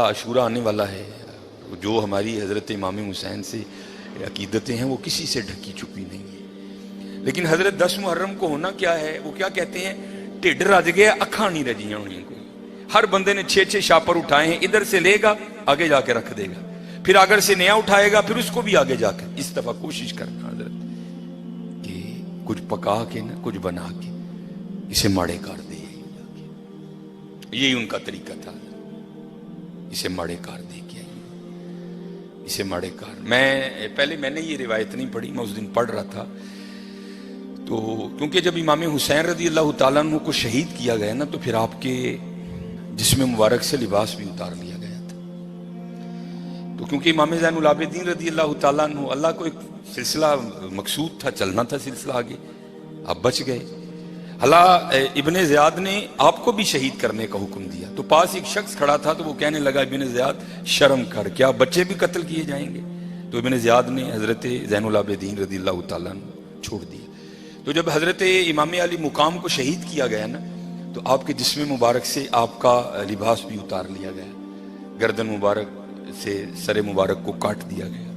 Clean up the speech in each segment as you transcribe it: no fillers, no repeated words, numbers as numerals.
عاشورہ آنے والا ہے، جو ہماری حضرت امام حسین سے عقیدتیں ہیں وہ کسی سے ڈھکی چھپی نہیں ہے، لیکن حضرت 10 محرم کو ہونا کیا ہے، وہ کیا کہتے ہیں، ٹھڈ رج گیا اکھاں نہیں رجیاں ہونی کو۔ ہر بندے نے 6 شاپر اٹھائے ہیں، ادھر سے لے گا آگے جا کے رکھ دے گا، پھر اگر سے نیا اٹھائے گا پھر اس کو بھی آگے جا کے۔ اس دفعہ کوشش کرنا حضرت کہ کچھ پکا کے نہ کچھ بنا کے اسے ماڑے کر دے، یہی ان کا طریقہ تھا، اسے ماڑے کار دے کے اسے ماڑے کار۔ میں نے یہ روایت نہیں پڑھی، میں اس دن پڑھ رہا تھا تو، کیونکہ جب امام حسین رضی اللہ تعالیٰ عنہ کو شہید کیا گیا نا، تو پھر آپ کے جسم مبارک سے لباس بھی اتار لیا گیا تھا۔ تو کیونکہ امام زین العابدین رضی اللہ تعالیٰ عنہ، اللہ کو ایک سلسلہ مقصود تھا، چلنا تھا سلسلہ آگے، آپ بچ گئے۔ اللہ ابن زیاد نے آپ کو بھی شہید کرنے کا حکم دیا، تو پاس ایک شخص کھڑا تھا تو وہ کہنے لگا ابن زیاد شرم کر، کیا بچے بھی قتل کیے جائیں گے؟ تو ابن زیاد نے حضرت زین العابدین رضی اللہ تعالیٰ عنہ چھوڑ دیا۔ تو جب حضرت امام علی مقام کو شہید کیا گیا نا، تو آپ کے جسم مبارک سے آپ کا لباس بھی اتار لیا گیا، گردن مبارک سے سر مبارک کو کاٹ دیا گیا۔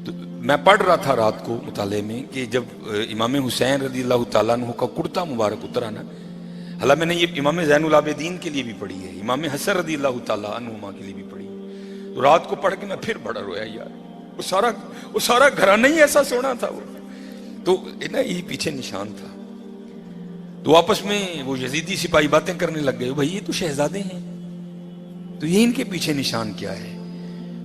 تو میں پڑھ رہا تھا رات کو مطالعے میں کہ جب امام حسین رضی اللہ تعالیٰ عنہ کا کرتا مبارک اترا نا، حالانکہ میں نے یہ امام زین العابدین کے لیے بھی پڑھی ہے، امام حسن رضی اللہ تعالیٰ عنہما کے لیے بھی پڑھی ہے، تو رات کو پڑھ کے میں پھر بڑا رویا یار، وہ سارا گھرانہ ہی ایسا سونا تھا، وہ تو نا یہی پیچھے نشان تھا۔ تو آپس میں وہ یزیدی سپاہی باتیں کرنے لگ گئے، بھائی یہ تو شہزادے ہیں، تو یہ ان کے پیچھے نشان کیا ہے؟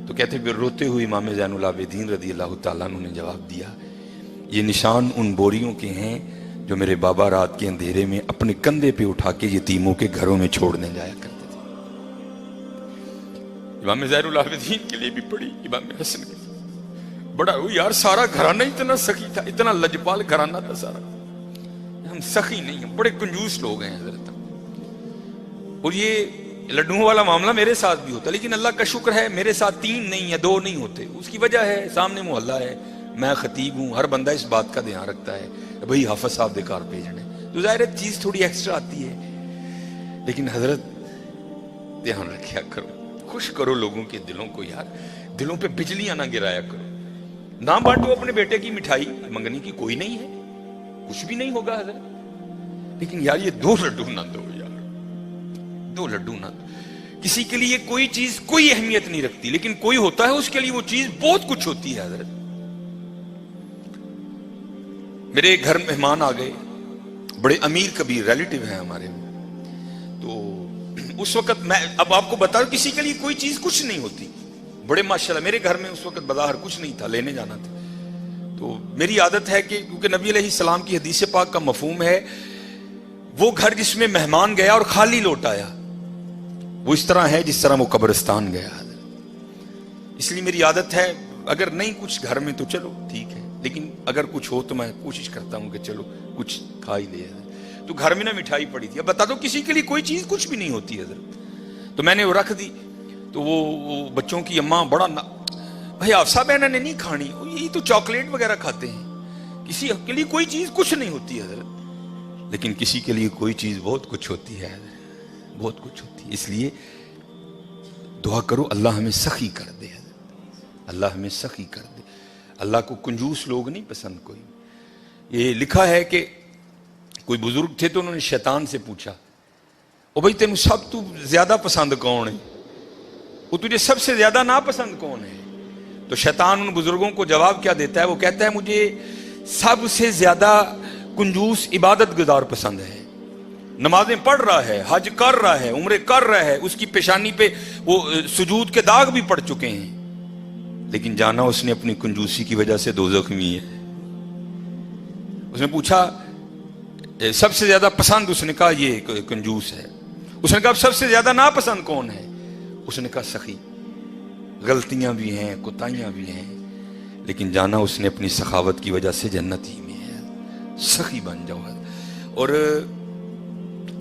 تو کہتے پھر روتے ہوئے امام زین العابدین رضی اللہ تعالیٰ عنہ نے جواب دیا، یہ نشان ان بوریوں کے ہیں جو میرے بابا رات کے اندھیرے میں اپنے کندھے پہ اٹھا کے یتیموں کے گھروں میں چھوڑنے جایا کرتے تھے۔ امام زین العابدین کے لیے بھی پڑھی، امام حسن کے بڑا یار، سارا گھرانہ اتنا سخی تھا، اتنا لجپال گھرانہ تھا سارا، ہم سخی نہیں ہیں، بڑے کنجوس لوگ ہیں حضرت۔ اور یہ لڈوں والا معاملہ میرے ساتھ بھی ہوتا، لیکن اللہ کا شکر ہے میرے ساتھ 3 نہیں یا 2 نہیں ہوتے، اس کی وجہ ہے سامنے محلہ ہے، میں خطیب ہوں، ہر بندہ اس بات کا دھیان رکھتا ہے بھئی حافظ صاحب دیکار بھیجنے، تو ظاہر ہے چیز تھوڑی ایکسٹرا آتی ہے، لیکن حضرت دھیان رکھیا کرو، خوش کرو لوگوں کے دلوں کو یار، دلوں پہ بجلیاں نہ گرایا کرو، نہ بانٹو اپنے بیٹے کی مٹھائی، منگنی کی کوئی نہیں ہے، کچھ بھی نہیں ہوگا حضرت، لیکن یار یہ 2 لڈو نہ دو یار، 2 لڈو نہ دو۔ کسی کے لیے کوئی چیز کوئی اہمیت نہیں رکھتی، لیکن کوئی ہوتا ہے اس کے لیے وہ چیز بہت کچھ ہوتی ہے حضرت۔ میرے گھر مہمان آ گئے، بڑے امیر کبیر ریلیٹیو ہیں ہمارے، تو اس وقت میں اب آپ کو بتا رہا ہوں کسی کے لیے کوئی چیز کچھ نہیں ہوتی، بڑے ماشاءاللہ میرے گھر میں اس وقت بظاہر کچھ نہیں تھا، لینے جانا تھا، تو میری عادت ہے کہ کیونکہ نبی علیہ السلام کی حدیث پاک کا مفہوم ہے وہ گھر جس میں مہمان گیا اور خالی لوٹ آیا وہ اس طرح ہے جس طرح وہ قبرستان گیا، اس لیے میری عادت ہے اگر نہیں کچھ گھر میں تو چلو ٹھیک ہے، لیکن اگر کچھ ہو تو میں کوشش کرتا ہوں کہ چلو کچھ کھا ہی لے۔ تو گھر میں نہ مٹھائی پڑی تھی، اب بتا دو کسی کے لیے کوئی چیز کچھ بھی نہیں ہوتی حضرت، تو میں نے وہ رکھ دی، تو وہ بچوں کی اماں بڑا بھائی آفسا بہنا نے نہیں کھانی، یہی تو چاکلیٹ وغیرہ کھاتے ہیں، کسی کے لیے کوئی چیز کچھ نہیں ہوتی حضرت، لیکن کسی کے لیے کوئی چیز بہت کچھ ہوتی ہے حضرت، بہت کچھ ہوتی ہے، اس لیے دعا کرو اللہ ہمیں سخی کر دے حضرت، اللہ ہمیں سخی کر دے، اللہ کو کنجوس لوگ نہیں پسند کوئی۔ یہ لکھا ہے کہ کوئی بزرگ تھے تو انہوں نے شیطان سے پوچھا، او بھائی تینوں سب تو زیادہ پسند کون ہے، وہ تجھے سب سے زیادہ ناپسند کون ہے؟ تو شیطان ان بزرگوں کو جواب کیا دیتا ہے، وہ کہتا ہے مجھے سب سے زیادہ کنجوس عبادت گزار پسند ہے، نمازیں پڑھ رہا ہے، حج کر رہا ہے، عمرے کر رہا ہے، اس کی پیشانی پہ وہ سجود کے داغ بھی پڑ چکے ہیں، لیکن جانا اس نے اپنی کنجوسی کی وجہ سے دوزخ میں ہے۔ اس نے پوچھا سب سے زیادہ پسند، اس نے کہا یہ کنجوس ہے، اس نے کہا سب سے زیادہ ناپسند کون ہے؟ اس نے کہا سخی، غلطیاں بھی ہیں کوتاہیاں بھی ہیں، لیکن جانا اس نے اپنی سخاوت کی وجہ سے جنت ہی میں ہے، سخی بن جاؤ۔ اور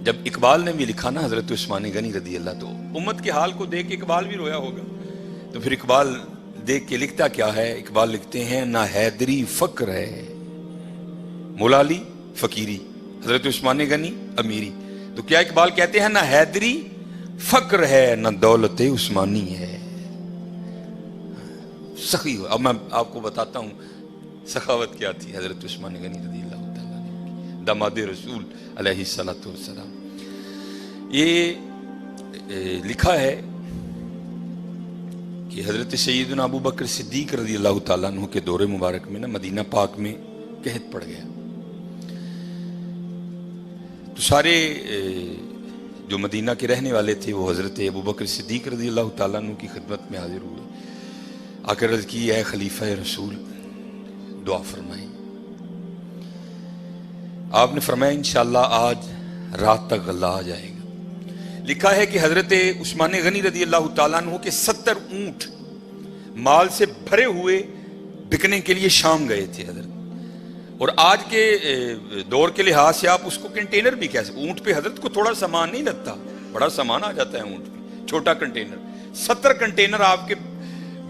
جب اقبال نے بھی لکھا نا حضرت عثمان غنی رضی اللہ، تو امت کے حال کو دیکھ کے اقبال بھی رویا ہوگا، تو پھر اقبال دیکھ کے لکھتا کیا ہے، اقبال لکھتے ہیں نہ حیدری فقر ہے مولا علی فقیری، حضرت عثمان غنی امیری، تو کیا اقبال کہتے ہیں نہ حیدری فقر ہے نہ دولت عثمانی ہے. سخی. اب میں آپ کو بتاتا ہوں سخاوت کیا تھی حضرت عثمان غنی رضی اللہ تعالیٰ عنہ، داماد رسول علیہ الصلوۃ والسلام. یہ لکھا ہے کہ حضرت سیدنا ابو بکر صدیق رضی اللہ تعالیٰ عنہ کے دور مبارک میں نا مدینہ پاک میں قحط پڑ گیا. تو سارے جو مدینہ کے رہنے والے تھے وہ حضرت ابو بکر صدیق رضی اللہ تعالیٰ عنہ کی خدمت میں حاضر ہوئے. آ کر عرض کی اے خلیفہ رسول دعا فرمائیں. آپ نے فرمایا انشاءاللہ آج رات تک غلہ آ جائے گا. لکھا ہے کہ حضرت عثمان غنی رضی اللہ تعالیٰ عنہ کے 70 اونٹ مال سے بھرے ہوئے بکنے کے لیے شام گئے تھے حضرت. اور آج کے دور کے لحاظ سے آپ اس کو کنٹینر بھی کہہ سکتے. اونٹ پہ حضرت کو تھوڑا سامان نہیں لگتا، بڑا سامان آ جاتا ہے اونٹ پہ، چھوٹا کنٹینر. 70 کنٹینر آپ کے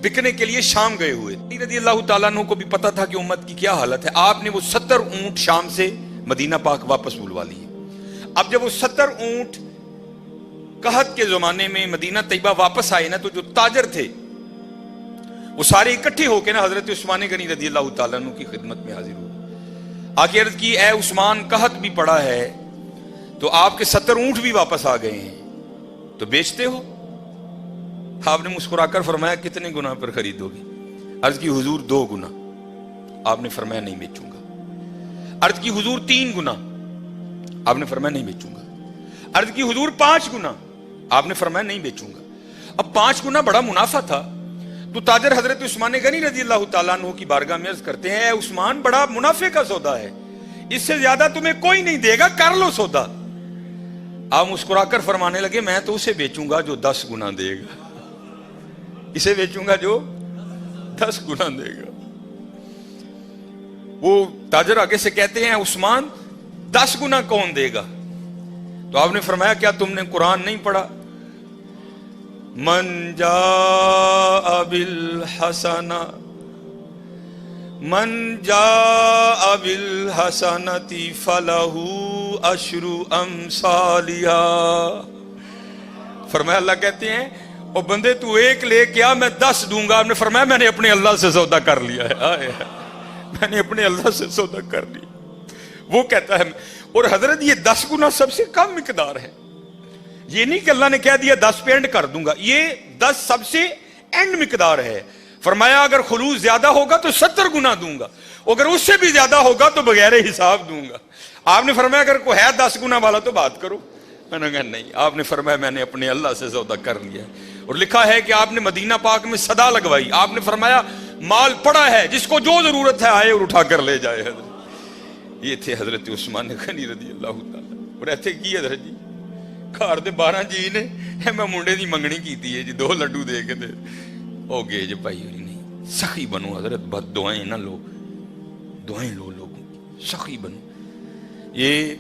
بکنے کے لیے شام گئے ہوئے. رضی اللہ تعالیٰ عنہ کو بھی پتا تھا کہ امت کی کیا حالت ہے. آپ نے وہ 70 اونٹ شام سے مدینہ پاک واپس بلوا لیے. اب جب وہ 70 اونٹ قحط کے زمانے میں مدینہ طیبہ واپس آئے نا، تو جو تاجر تھے وہ سارے اکٹھے ہو کے نا حضرت عثمان غنی رضی اللہ تعالیٰ عنہ کی خدمت میں حاضر ہوئے. آگے عرض کی اے عثمان قحط بھی پڑا ہے تو آپ کے 70 اونٹ بھی واپس آ گئے ہیں، تو بیچتے ہو؟ آپ نے مسکرا کر فرمایا کتنے گنا پر خریدو گے؟ عرض کی حضور 2 گنا. آپ نے فرمایا نہیں بیچوں گا. عرض کی حضور 3 گنا. آپ نے فرمایا نہیں بیچوں گا. عرض کی حضور 5 گنا. آپ نے فرمایا نہیں بیچوں گا. اب 5 گنا بڑا منافع تھا. تو تاجر حضرت عثمان غنی رضی اللہ تعالیٰ عنہ کی بارگاہ میں عرض کرتے ہیں اے عثمان بڑا منافع کا سودا ہے، اس سے زیادہ تمہیں کوئی نہیں دے گا، کر لو سودا. آپ مسکرا کر فرمانے لگے میں تو اسے بیچوں گا جو 10 گنا دے گا. اسے بیچوں گا جو 10 گنا دے گا. وہ تاجر آگے سے کہتے ہیں عثمان 10 گنا کون دے گا؟ تو آپ نے فرمایا کیا تم نے قرآن نہیں پڑھا؟ من جاء بالحسنہ بالحسنۃ فلہ عشر امثالہا. فرمایا اللہ کہتے ہیں اور بندے تو 1 لے کیا میں 10 دوں گا. آپ نے فرمایا میں نے اپنے اللہ سے سودا کر لیا ہے. میں نے اپنے اللہ سے سودا کر لیا. وہ کہتا ہے اور حضرت یہ 10 گنا سب سے کم مقدار ہے. یہ نہیں کہ اللہ نے کہہ دیا 10 پہ اینڈ کر دوں گا، یہ 10 سب سے اینڈ مقدار ہے. فرمایا اگر خلوص زیادہ ہوگا تو 70 گنا دوں گا، اگر اس سے بھی زیادہ ہوگا تو بغیر حساب دوں گا. آپ نے فرمایا اگر کوئی ہے 10 گنا والا تو بات کرو. میں نے کہا نہیں. آپ نے فرمایا میں نے اپنے اللہ سے سودا کر لیا. اور لکھا ہے کہ آپ نے مدینہ پاک میں صدا لگوائی. آپ نے فرمایا مال پڑا ہے، جس کو جو ضرورت ہے آئے اور اٹھا کر لے جائے. حضرت یہ تھے حضرت عثمان غنی رضی اللہ تعالیٰ. اور ایتھے کی حضرت جی گھر دے 12 جی نے میں منڈے دی منگنی کیتی ہے جی 2 لڈو دے کے ہو گئے جی بھائی. نہیں سخی بنو حضرت، بد دعائیں نہ لو، دعائیں لو لوگوں کی، سخی بنو. یہ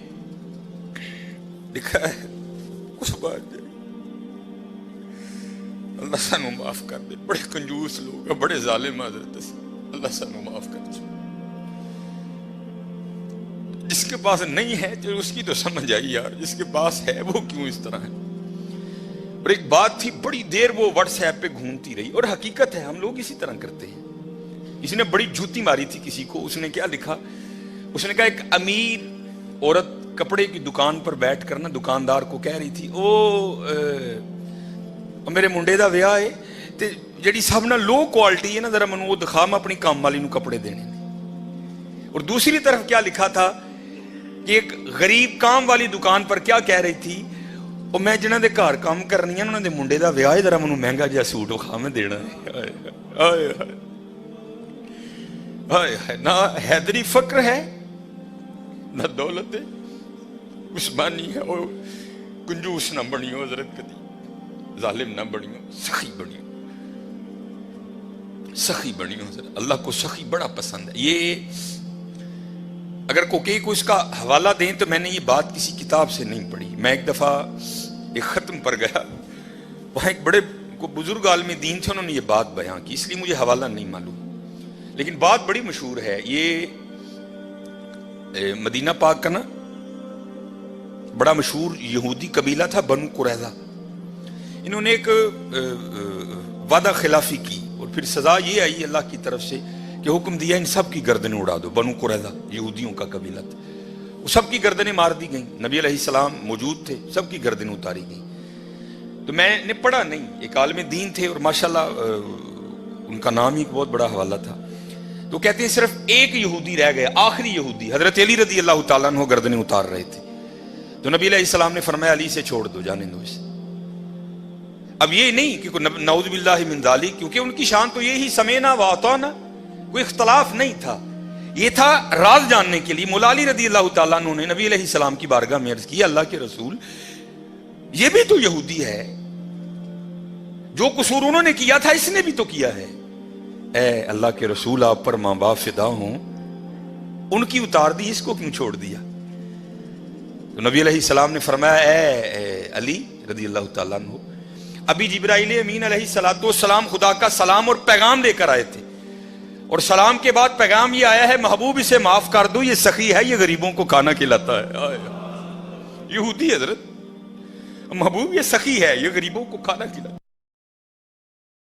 لکھا ہے کچھ بات اللہ سانو معاف کر دے. بڑے کنجوس لوگ ہیں، بڑے ظالم حضرت. اللہ سانو معاف کر دے. جس کے پاس نہیں ہے تو اس کی تو سمجھ آئی یار، جس کے پاس ہے وہ کیوں اس طرح ہے. اور ایک بات تھی بڑی دیر وہ واٹس ایپ پہ گھومتی رہی، اور حقیقت ہے ہم لوگ اسی طرح کرتے ہیں. کسی نے بڑی جوتی ماری تھی کسی کو. اس نے کیا لکھا؟ اس نے کہا ایک امیر عورت کپڑے کی دکان پر بیٹھ کر نا دکاندار کو کہہ رہی تھی میرے منڈے دا ویاہ ہے تے جڑی سب نہ لو کوالٹی ہے نا ذرا منو وہ دکھا، میں اپنی کام والی نو کپڑے دینے. اور دوسری طرف کیا لکھا تھا کہ ایک غریب کام والی دکان پر کیا کہہ رہی تھی اور میں جنہاں دے گھر کام کرنی ہے انہاں دے منڈے دا ویاہ ہے ذرا منو مہنگا جہا سوٹ وکھا میں دینا ہے. نہ حیدری فقر ہے نہ دولت ہے، عثمانی ہے. اور کنجوس نہ بنیو حضرت، کدی ظالم نہ بنیو، سخی بنیو، سخی بنیو حضرت. اللہ کو سخی بڑا پسند ہے. یہ اگر کوئی اس کا حوالہ دیں تو میں نے یہ بات کسی کتاب سے نہیں پڑھی. میں ایک دفعہ ایک ختم پر گیا، وہاں ایک بڑے بزرگ عالم دین تھے، انہوں نے یہ بات بیان کی، اس لیے مجھے حوالہ نہیں معلوم، لیکن بات بڑی مشہور ہے. یہ مدینہ پاک کا نا بڑا مشہور یہودی قبیلہ تھا بنو قریظہ. انہوں نے ایک وعدہ خلافی کی اور پھر سزا یہ آئی اللہ کی طرف سے کہ حکم دیا ان سب کی گردنیں اڑا دو. بنو قریظہ یہودیوں کا قبیلہ تھا, وہ سب کی گردنیں مار دی گئیں. نبی علیہ السلام موجود تھے, سب کی گردنیں اتاری گئیں. تو میں نے پڑھا نہیں, ایک عالم دین تھے اور ماشاءاللہ ان کا نام ہی بہت بڑا حوالہ تھا. تو کہتے ہیں صرف ایک یہودی رہ گئے, آخری یہودی حضرت علی رضی اللہ تعالیٰ عنہ گردنیں اتار رہے تھے. تو نبی علیہ السلام نے فرمایا علی سے چھوڑ دو, جانے دو اسے. اب یہ نہیں کہ نعوذ باللہ من ذالک, کیونکہ ان کی شان تو یہی سمینا و اطعنا, کوئی اختلاف نہیں تھا. یہ تھا راز جاننے کے لیے. مولا علی رضی اللہ تعالیٰ عنہ نے نبی علیہ السلام کی بارگاہ میں عرض کی, اللہ کے رسول یہ بھی تو یہودی ہے, جو قصور انہوں نے کیا تھا اس نے بھی تو کیا ہے. اے اللہ کے رسول آپ پر ماں باپ فدا ہوں, ان کی اتار دی, اس کو کیوں چھوڑ دیا؟ تو نبی علیہ السلام نے فرمایا اے علی رضی اللہ تعالیٰ عنہ, ابھی جبرائیل امین علیہ السلام خدا کا سلام اور پیغام لے کر آئے تھے, اور سلام کے بعد پیغام یہ آیا ہے محبوب اسے معاف کر دو, یہ سخی ہے, یہ غریبوں کو کھانا کھلاتا ہے. یہودی حضرت, محبوب یہ سخی ہے, یہ غریبوں کو کھانا کھلاتا ہے.